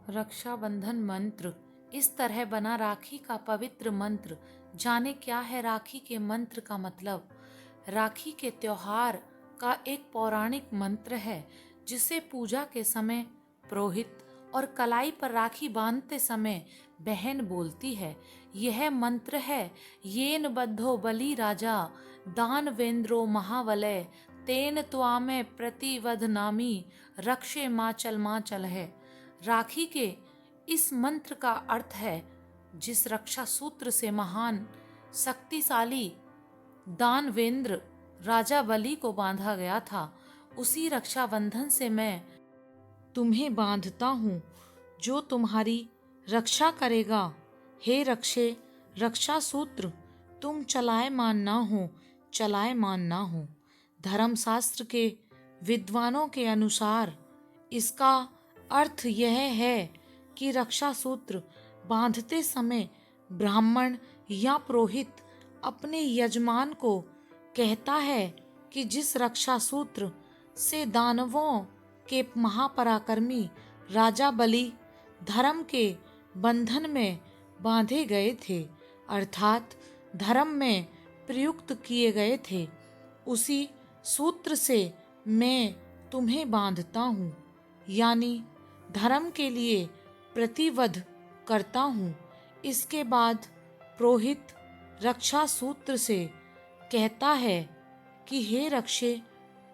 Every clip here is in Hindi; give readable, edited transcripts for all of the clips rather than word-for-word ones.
रक्षाबंधन मंत्र। इस तरह बना राखी का पवित्र मंत्र। जाने क्या है राखी के मंत्र का मतलब। राखी के त्योहार का एक पौराणिक मंत्र है जिसे पूजा के समय पुरोहित और कलाई पर राखी बांधते समय बहन बोलती है। यह मंत्र है, येन बद्धो बलि राजा दानवेंद्रो महावलय तेन त्वामे प्रतिवदनामि रक्षे माचल माचल है। राखी के इस मंत्र का अर्थ है, जिस रक्षा सूत्र से महान शक्तिशाली दानवेंद्र राजा बलि को बांधा गया था, उसी रक्षाबंधन से मैं तुम्हें बांधता हूँ जो तुम्हारी रक्षा करेगा। हे रक्षे रक्षा सूत्र, तुम चलायमान ना हो, चलायमान ना हो। धर्मशास्त्र के विद्वानों के अनुसार इसका अर्थ यह है कि रक्षा सूत्र बांधते समय ब्राह्मण या पुरोहित अपने यजमान को कहता है कि जिस रक्षा सूत्र से दानवों के महापराक्रमी राजा बलि धर्म के बंधन में बांधे गए थे, अर्थात धर्म में प्रयुक्त किए गए थे, उसी सूत्र से मैं तुम्हें बांधता हूँ, यानी धर्म के लिए प्रतिवध करता हूँ। इसके बाद पुरोहित रक्षा सूत्र से कहता है कि हे रक्षे,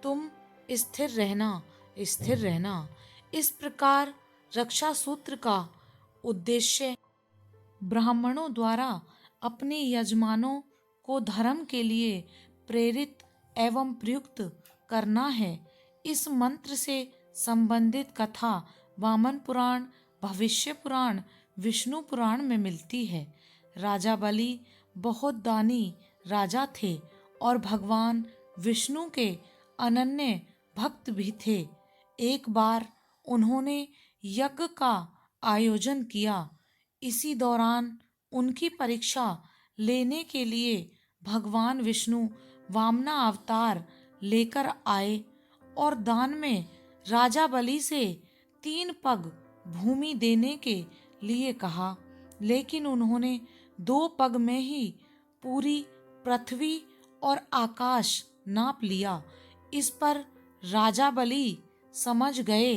तुम स्थिर रहना, स्थिर रहना। इस प्रकार रक्षा सूत्र का उद्देश्य ब्राह्मणों द्वारा अपने यजमानों को धर्म के लिए प्रेरित एवं प्रयुक्त करना है। इस मंत्र से संबंधित कथा वामन पुराण, भविष्य पुराण, विष्णु पुराण में मिलती है। राजा बलि बहुत दानी राजा थे और भगवान विष्णु के अनन्य भक्त भी थे। एक बार उन्होंने यज्ञ का आयोजन किया। इसी दौरान उनकी परीक्षा लेने के लिए भगवान विष्णु वामना अवतार लेकर आए और दान में राजा बलि से 3 पग भूमि देने के लिए कहा, लेकिन उन्होंने 2 पग में ही पूरी पृथ्वी और आकाश नाप लिया। इस पर राजा बलि समझ गए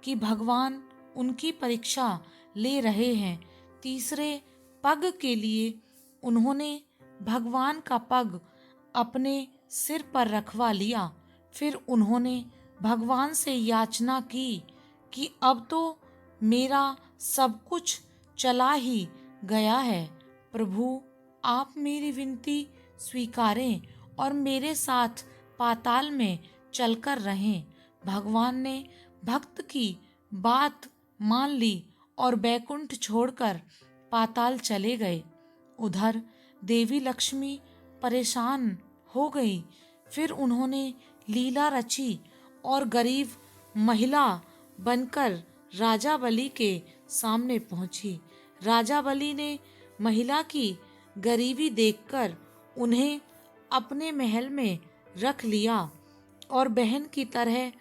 कि भगवान उनकी परीक्षा ले रहे हैं। तीसरे पग के लिए उन्होंने भगवान का पग अपने सिर पर रखवा लिया। फिर उन्होंने भगवान से याचना की कि अब तो मेरा सब कुछ चला ही गया है, प्रभु आप मेरी विनती स्वीकारें और मेरे साथ पाताल में चलकर रहें। भगवान ने भक्त की बात मान ली और बैकुंठ छोड़कर पाताल चले गए। उधर देवी लक्ष्मी परेशान हो गई। फिर उन्होंने लीला रची और गरीब महिला बनकर राजा बलि के सामने पहुंची। राजा बलि ने महिला की गरीबी देखकर उन्हें अपने महल में रख लिया और बहन की तरह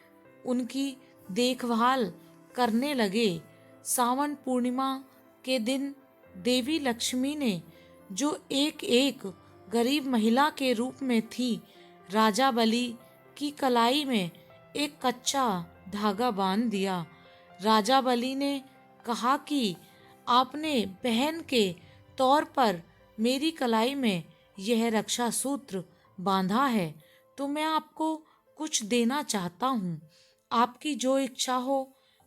उनकी देखभाल करने लगे। सावन पूर्णिमा के दिन देवी लक्ष्मी ने, जो एक गरीब महिला के रूप में थी, राजा बलि की कलाई में एक कच्चा धागा बांध दिया। राजा बलि ने कहा कि आपने बहन के तौर पर मेरी कलाई में यह रक्षा सूत्र बांधा है, तो मैं आपको कुछ देना चाहता हूँ। आपकी जो इच्छा हो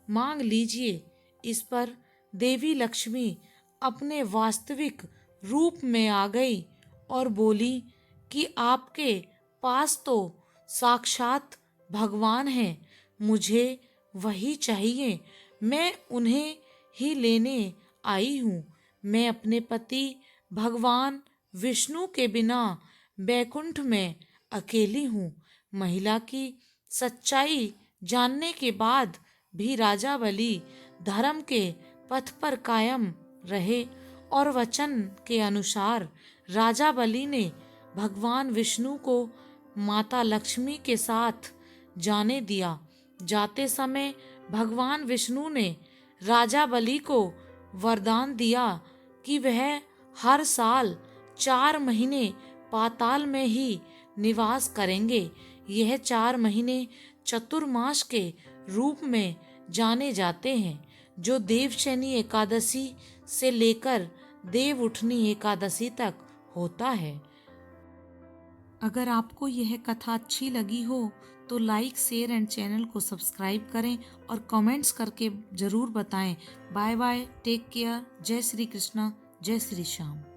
मांग लीजिए। इस पर देवी लक्ष्मी अपने वास्तविक रूप में आ गई और बोली कि आपके पास तो साक्षात भगवान हैं, मुझे वही चाहिए, मैं उन्हें ही लेने आई हूँ। मैं अपने पति भगवान विष्णु के बिना बैकुंठ में अकेली हूँ। महिला की सच्चाई जानने के बाद भी राजा बलि धर्म के पथ पर कायम रहे और वचन के अनुसार राजा बलि ने भगवान विष्णु को माता लक्ष्मी के साथ जाने दिया। जाते समय भगवान विष्णु ने राजा बलि को वरदान दिया कि वह हर साल 4 महीने पाताल में ही निवास करेंगे। यह 4 महीने चतुर्मास के रूप में जाने जाते हैं, जो देवशयनी एकादशी से लेकर देव उठनी एकादशी तक होता है। अगर आपको यह कथा अच्छी लगी हो तो लाइक, शेयर एंड चैनल को सब्सक्राइब करें और कमेंट्स करके ज़रूर बताएं। बाय बाय, टेक केयर, जय श्री कृष्णा, जय श्री श्याम।